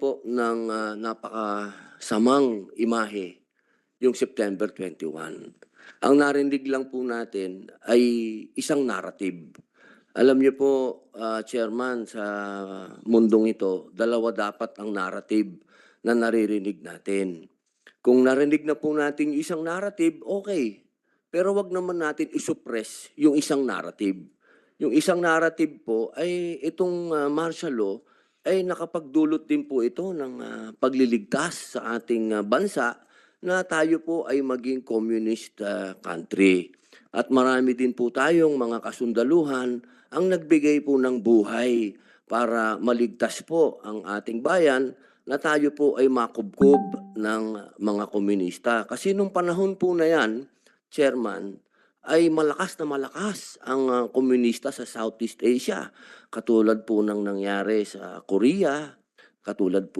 po ng napakasamang imahe yung September 21. Ang narinig lang po natin ay isang narrative. Alam niyo po, Chairman, sa mundong ito, dalawa dapat ang narrative na naririnig natin. Kung narinig na po natin yung isang narrative, okay. Pero wag naman natin isuppress yung isang narrative. Yung isang narrative po ay itong martial law ay nakapagdulot din po ito ng pagliligtas sa ating bansa na tayo po ay maging communist country. At marami din po tayong mga kasundaluhan ang nagbigay po ng buhay para maligtas po ang ating bayan na tayo po ay makubkob ng mga komunista. Kasi nung panahon po na yan, Chairman, ay malakas na malakas ang komunista sa Southeast Asia. Katulad po ng nangyari sa Korea, katulad po